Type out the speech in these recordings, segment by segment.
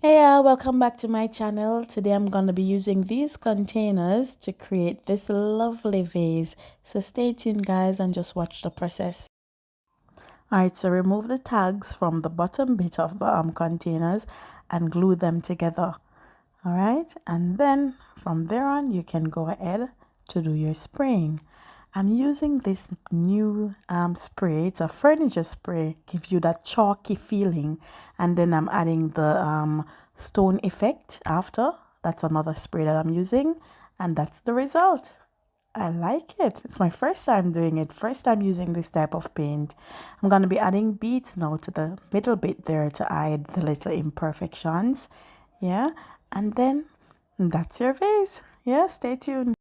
Hey, welcome back to my channel. Today I'm going to be using these containers to create this lovely vase. So stay tuned guys and just watch the process. Alright, so remove the tags from the bottom bit of the containers and glue them together. Alright, and then from there on you can go ahead to do your spraying. I'm using this new spray. It's a furniture spray, gives you that chalky feeling, and then I'm adding the stone effect after. That's another spray that I'm using, and that's the result. I like it. It's my first time doing it, first time using this type of paint. I'm going to be adding beads now to the middle bit there to hide the little imperfections. Yeah, and then that's your vase. Yeah, stay tuned.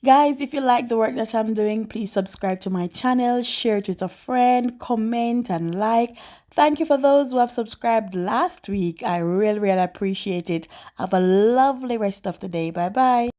Guys, if you like the work that I'm doing, please subscribe to my channel, share it with a friend, comment and like. Thank you for those who have subscribed last week. I really appreciate it. Have a lovely rest of the day. Bye bye.